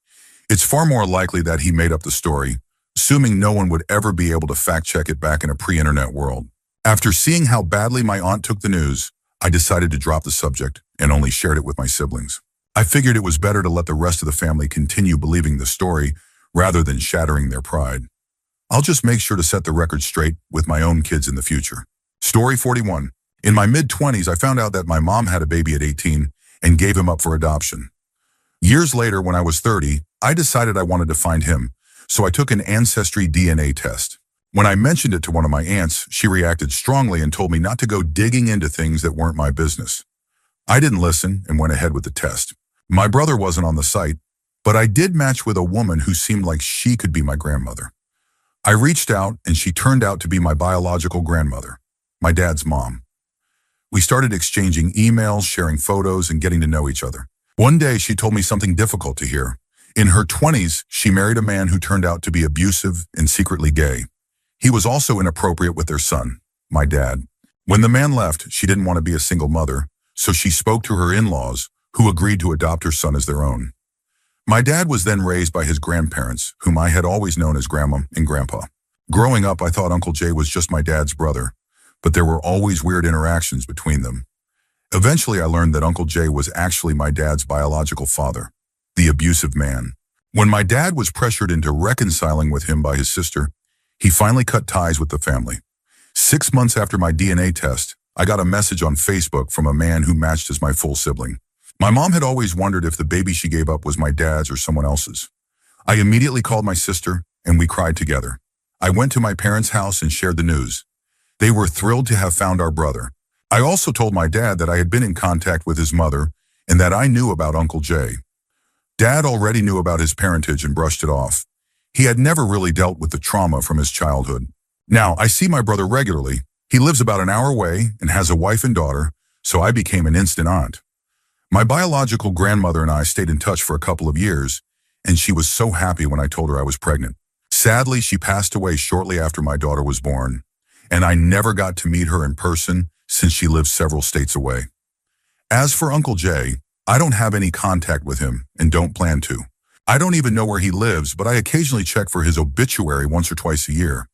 it's far more likely that he made up the story, assuming no one would ever be able to fact-check it back in a pre-internet world. After seeing how badly my aunt took the news, I decided to drop the subject and only shared it with my siblings. I figured it was better to let the rest of the family continue believing the story rather than shattering their pride. I'll just make sure to set the record straight with my own kids in the future. Story 41. In my mid-20s, I found out that my mom had a baby at 18 and gave him up for adoption. Years later, when I was 30, I decided I wanted to find him, so I took an ancestry DNA test. When I mentioned it to one of my aunts, she reacted strongly and told me not to go digging into things that weren't my business. I didn't listen and went ahead with the test. My brother wasn't on the site, but I did match with a woman who seemed like she could be my grandmother. I reached out and she turned out to be my biological grandmother, my dad's mom. We started exchanging emails, sharing photos, and getting to know each other. One day she told me something difficult to hear. In her 20s, she married a man who turned out to be abusive and secretly gay. He was also inappropriate with their son, my dad. When the man left, she didn't want to be a single mother, so she spoke to her in-laws, who agreed to adopt her son as their own. My dad was then raised by his grandparents, whom I had always known as Grandma and Grandpa. Growing up, I thought Uncle Jay was just my dad's brother, but there were always weird interactions between them. Eventually, I learned that Uncle Jay was actually my dad's biological father, the abusive man. When my dad was pressured into reconciling with him by his sister, he finally cut ties with the family. 6 months after my DNA test, I got a message on Facebook from a man who matched as my full sibling. My mom had always wondered if the baby she gave up was my dad's or someone else's. I immediately called my sister, and we cried together. I went to my parents' house and shared the news. They were thrilled to have found our brother. I also told my dad that I had been in contact with his mother and that I knew about Uncle Jay. Dad already knew about his parentage and brushed it off. He had never really dealt with the trauma from his childhood. Now, I see my brother regularly. He lives about an hour away and has a wife and daughter, so I became an instant aunt. My biological grandmother and I stayed in touch for a couple of years, and she was so happy when I told her I was pregnant. Sadly, she passed away shortly after my daughter was born, and I never got to meet her in person since she lives several states away. As for Uncle Jay, I don't have any contact with him and don't plan to. I don't even know where he lives, but I occasionally check for his obituary once or twice a year.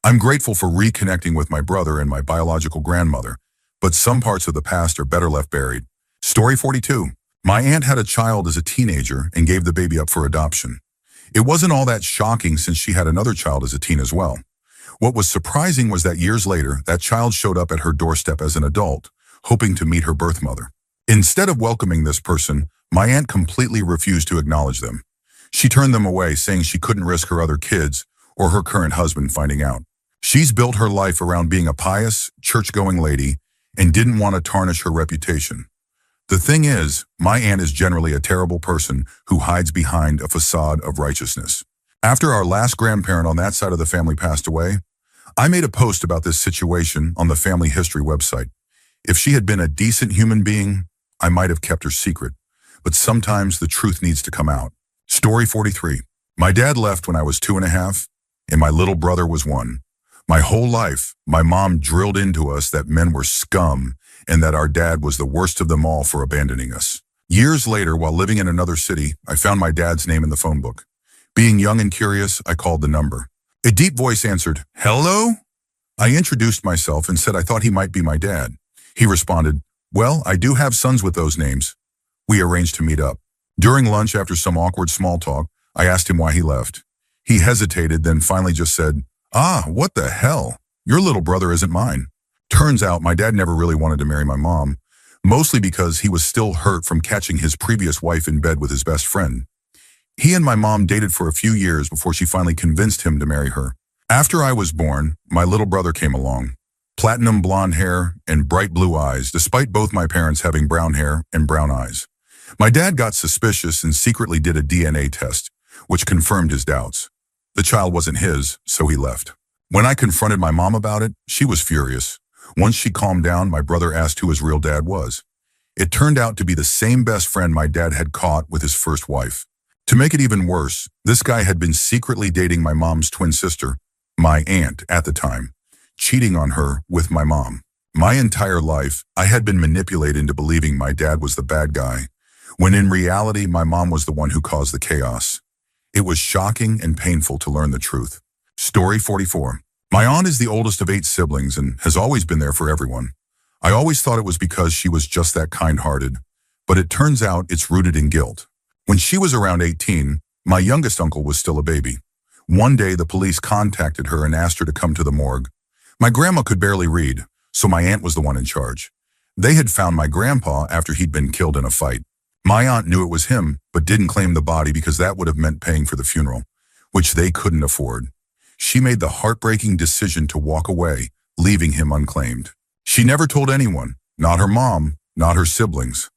I'm grateful for reconnecting with my brother and my biological grandmother, but some parts of the past are better left buried. Story 42. My aunt had a child as a teenager and gave the baby up for adoption. It wasn't all that shocking since she had another child as a teen as well. What was surprising was that years later, that child showed up at her doorstep as an adult, hoping to meet her birth mother. Instead of welcoming this person, my aunt completely refused to acknowledge them. She turned them away, saying she couldn't risk her other kids or her current husband finding out. She's built her life around being a pious, church-going lady and didn't want to tarnish her reputation. The thing is, my aunt is generally a terrible person who hides behind a facade of righteousness. After our last grandparent on that side of the family passed away, I made a post about this situation on the family history website. If she had been a decent human being, I might have kept her secret, but sometimes the truth needs to come out. Story 43. My dad left when I was 2.5, and my little brother was 1. My whole life, my mom drilled into us that men were scum and that our dad was the worst of them all for abandoning us. Years later, while living in another city, I found my dad's name in the phone book. Being young and curious, I called the number. A deep voice answered, "Hello?" I introduced myself and said I thought he might be my dad. He responded, "Well, I do have sons with those names." We arranged to meet up. During lunch, after some awkward small talk, I asked him why he left. He hesitated, then finally just said, "What the hell? Your little brother isn't mine." Turns out my dad never really wanted to marry my mom, mostly because he was still hurt from catching his previous wife in bed with his best friend. He and my mom dated for a few years before she finally convinced him to marry her. After I was born, my little brother came along. platinum blonde hair, and bright blue eyes, despite both my parents having brown hair and brown eyes. My dad got suspicious and secretly did a DNA test, which confirmed his doubts. The child wasn't his, so he left. When I confronted my mom about it, she was furious. Once she calmed down, my brother asked who his real dad was. It turned out to be the same best friend my dad had caught with his first wife. To make it even worse, this guy had been secretly dating my mom's twin sister, my aunt at the time, cheating on her with my mom. My entire life, I had been manipulated into believing my dad was the bad guy, when in reality, my mom was the one who caused the chaos. It was shocking and painful to learn the truth. Story 44. My aunt is the oldest of 8 siblings and has always been there for everyone. I always thought it was because she was just that kind-hearted, but it turns out it's rooted in guilt. When she was around 18, my youngest uncle was still a baby. One day, the police contacted her and asked her to come to the morgue. My grandma could barely read, so my aunt was the one in charge. They had found my grandpa after he'd been killed in a fight. My aunt knew it was him, but didn't claim the body because that would have meant paying for the funeral, which they couldn't afford. She made the heartbreaking decision to walk away, leaving him unclaimed. She never told anyone, not her mom, not her siblings.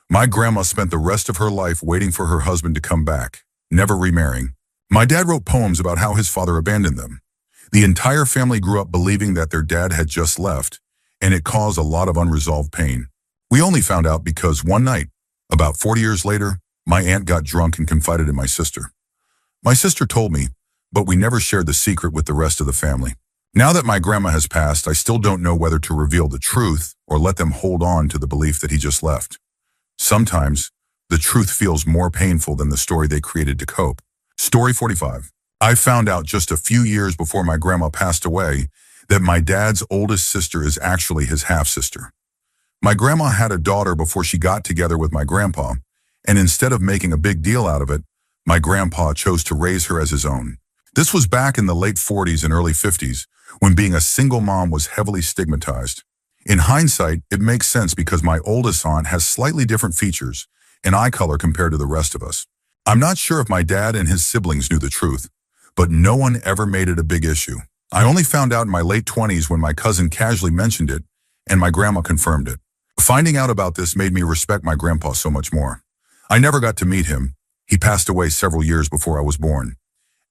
My grandma spent the rest of her life waiting for her husband to come back, never remarrying. My dad wrote poems about how his father abandoned them. The entire family grew up believing that their dad had just left, and it caused a lot of unresolved pain. We only found out because one night, about 40 years later, my aunt got drunk and confided in my sister. My sister told me, but we never shared the secret with the rest of the family. Now that my grandma has passed, I still don't know whether to reveal the truth or let them hold on to the belief that he just left. Sometimes, the truth feels more painful than the story they created to cope. Story 45. I found out just a few years before my grandma passed away that my dad's oldest sister is actually his half-sister. My grandma had a daughter before she got together with my grandpa, and instead of making a big deal out of it, my grandpa chose to raise her as his own. This was back in the late 40s and early 50s, when being a single mom was heavily stigmatized. In hindsight, it makes sense because my oldest aunt has slightly different features and eye color compared to the rest of us. I'm not sure if my dad and his siblings knew the truth, but no one ever made it a big issue. I only found out in my late 20s when my cousin casually mentioned it, and my grandma confirmed it. Finding out about this made me respect my grandpa so much more. I never got to meet him. He passed away several years before I was born.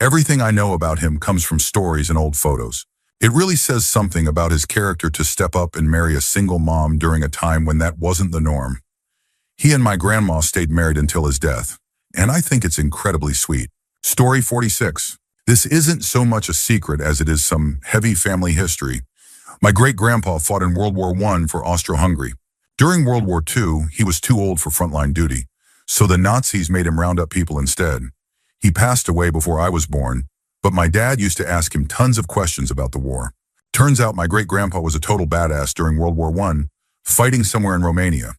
Everything I know about him comes from stories and old photos. It really says something about his character to step up and marry a single mom during a time when that wasn't the norm. He and my grandma stayed married until his death, and I think it's incredibly sweet. Story 46. This isn't so much a secret as it is some heavy family history. My great-grandpa fought in World War I for Austro-Hungary. During World War II, he was too old for frontline duty, so the Nazis made him round up people instead. He passed away before I was born, but my dad used to ask him tons of questions about the war. Turns out my great-grandpa was a total badass during World War I, fighting somewhere in Romania.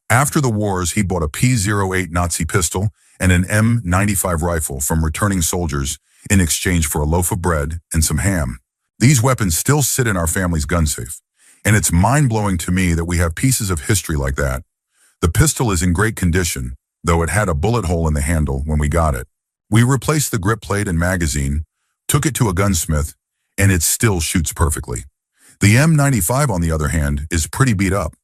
After the wars, he bought a P-08 Nazi pistol and an M95 rifle from returning soldiers in exchange for a loaf of bread and some ham. These weapons still sit in our family's gun safe, and it's mind-blowing to me that we have pieces of history like that. The pistol is in great condition, though it had a bullet hole in the handle when we got it. We replaced the grip plate and magazine, took it to a gunsmith, and it still shoots perfectly. The M95, on the other hand, is pretty beat up.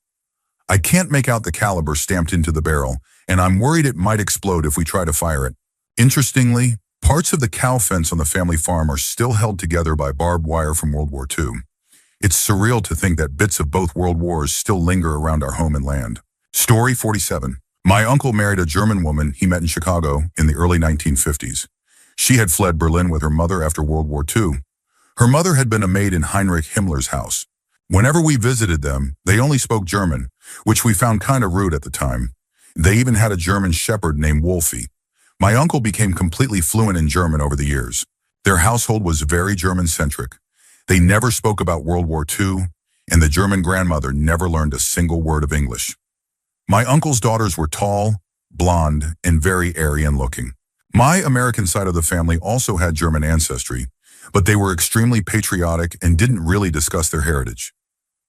I can't make out the caliber stamped into the barrel, and I'm worried it might explode if we try to fire it. Interestingly, parts of the cow fence on the family farm are still held together by barbed wire from World War II. It's surreal to think that bits of both world wars still linger around our home and land. Story 47. My uncle married a German woman he met in Chicago in the early 1950s. She had fled Berlin with her mother after World War II. Her mother had been a maid in Heinrich Himmler's house. Whenever we visited them, they only spoke German, which we found kind of rude at the time. They even had a German shepherd named Wolfie. My uncle became completely fluent in German over the years. Their household was very German-centric. They never spoke about World War II, and the German grandmother never learned a single word of English. My uncle's daughters were tall, blonde, and very Aryan-looking. My American side of the family also had German ancestry, but they were extremely patriotic and didn't really discuss their heritage.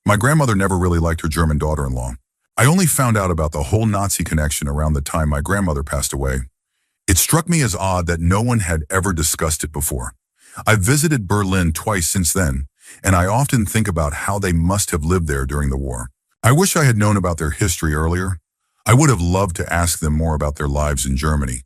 My grandmother never really liked her German daughter-in-law. I only found out about the whole Nazi connection around the time my grandmother passed away. It struck me as odd that no one had ever discussed it before. I've visited Berlin twice since then, and I often think about how they must have lived there during the war. I wish I had known about their history earlier. I would have loved to ask them more about their lives in Germany,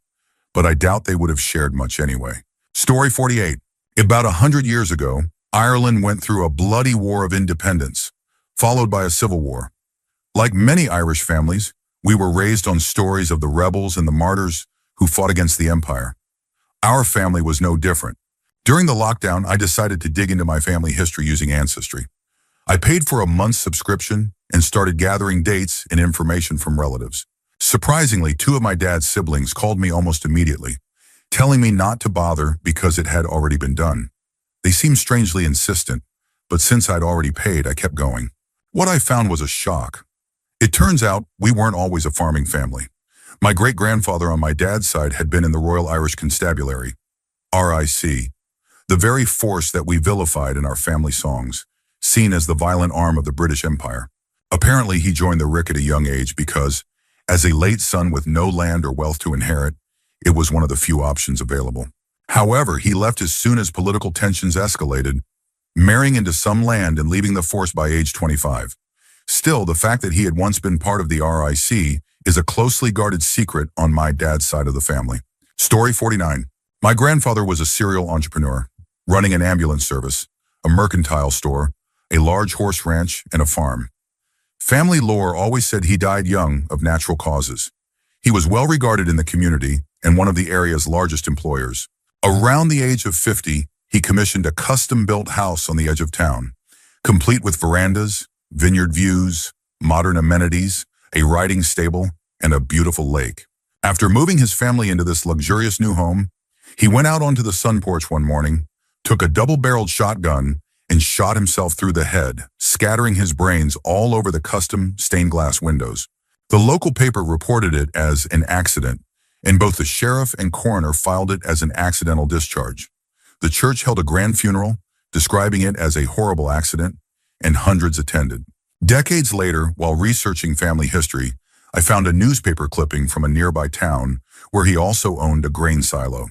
but I doubt they would have shared much anyway. Story 48. About 100 years ago, Ireland went through a bloody war of independence, followed by a civil war. Like many Irish families, we were raised on stories of the rebels and the martyrs who fought against the empire. Our family was no different. During the lockdown, I decided to dig into my family history using Ancestry. I paid for a month's subscription and started gathering dates and information from relatives. Surprisingly, 2 of my dad's siblings called me almost immediately, telling me not to bother because it had already been done. They seemed strangely insistent, but since I'd already paid, I kept going. What I found was a shock. It turns out we weren't always a farming family. My great-grandfather on my dad's side had been in the Royal Irish Constabulary, RIC, the very force that we vilified in our family songs, seen as the violent arm of the British Empire. Apparently, he joined the RIC at a young age because, as a late son with no land or wealth to inherit, it was one of the few options available. However, he left as soon as political tensions escalated, marrying into some land and leaving the force by age 25. Still, the fact that he had once been part of the RIC is a closely guarded secret on my dad's side of the family. Story 49. My grandfather was a serial entrepreneur, running an ambulance service, a mercantile store, a large horse ranch, and a farm. Family lore always said he died young of natural causes. He was well regarded in the community and one of the area's largest employers. Around the age of 50, he commissioned a custom-built house on the edge of town, complete with verandas, vineyard views, modern amenities, a riding stable, and a beautiful lake. After moving his family into this luxurious new home, he went out onto the sun porch one morning, took a double-barreled shotgun, and shot himself through the head, scattering his brains all over the custom stained glass windows. The local paper reported it as an accident, and both the sheriff and coroner filed it as an accidental discharge. The church held a grand funeral, describing it as a horrible accident, and hundreds attended. Decades later, while researching family history, I found a newspaper clipping from a nearby town where he also owned a grain silo.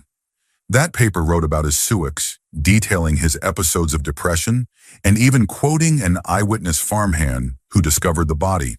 That paper wrote about his Suix, detailing his episodes of depression and even quoting an eyewitness farmhand who discovered the body.